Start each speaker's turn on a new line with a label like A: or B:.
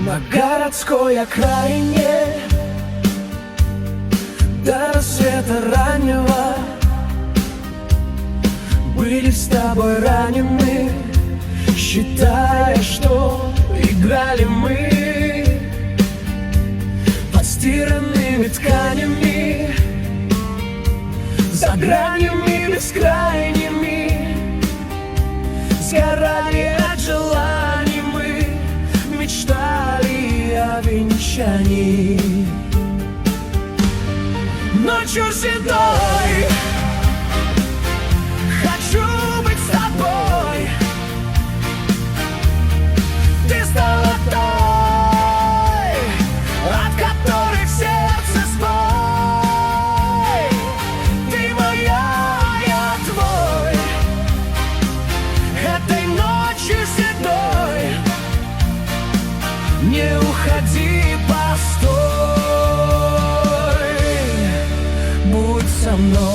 A: на городской окраине. До рассвета раннего были с тобой ранены, считая, что играли мы постиранными тканями, за гранями бескрайними. Сгорали от желаний мы, мечтали о венчании. Ночью седой хочу быть с тобой. Ты стала той, от которой сердце сбой. Ты моя, я твой. Этой ночью седой не уходи, постой, будь со мной.